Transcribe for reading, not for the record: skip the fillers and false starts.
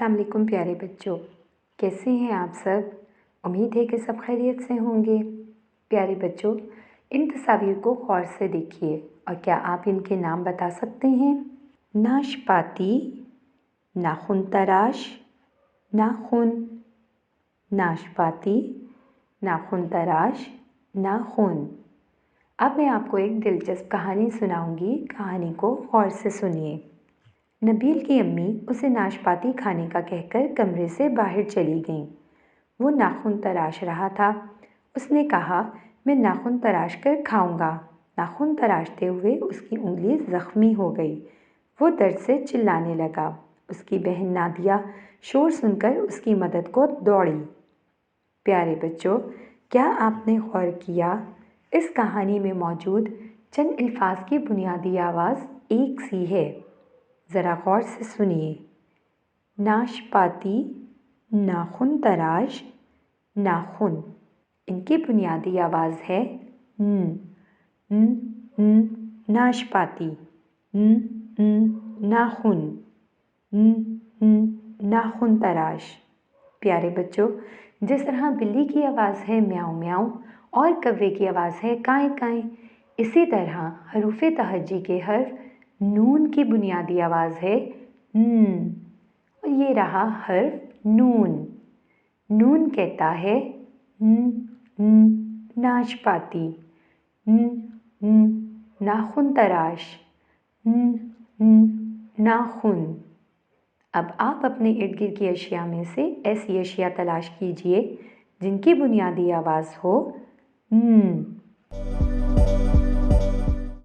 अस्सलाम वालेकुम प्यारे बच्चों, कैसे हैं आप सब। उम्मीद है कि सब खैरियत से होंगे। प्यारे बच्चों, इन तस्वीर को गौर से देखिए और क्या आप इनके नाम बता सकते हैं। नाशपाती, नाखून तराश, नाखून। नाशपाती, नाखून तराश, नाखून। अब मैं आपको एक दिलचस्प कहानी सुनाऊंगी। कहानी को गौर से सुनिए। नबील की अम्मी उसे नाशपाती खाने का कहकर कमरे से बाहर चली गईं। वो नाखून तराश रहा था। उसने कहा, मैं नाखून तराश कर खाऊंगा। नाखून तराशते हुए उसकी उंगली जख्मी हो गई। वो दर्द से चिल्लाने लगा। उसकी बहन नादिया शोर सुनकर उसकी मदद को दौड़ी। प्यारे बच्चों, क्या आपने गौर किया इस कहानी में मौजूद चंद अल्फाज की बुनियादी आवाज़ एक सी है। ज़रा गौर से सुनिए। नाशपाती, नाखून तराश, नाखून। इनकी बुनियादी आवाज़ है न, न, न, नाशपाती, न, न, नाखून, न, न, नाखून तराश। प्यारे बच्चों, जिस तरह बिल्ली की आवाज़ है म्याऊं म्याऊं और कव्वे की आवाज़ है काएं काएं, इसी तरह हरूफ तहज्जी के हर्फ नून की बुनियादी आवाज़ है न। और ये रहा हर्फ नून। नून कहता है न, न, नाशपाती, न, न, नाखून तराश, न, न, नाखून। अब आप अपने इर्द गिर्द की अशिया में से ऐसी अशिया तलाश कीजिए जिनकी बुनियादी आवाज़ हो न।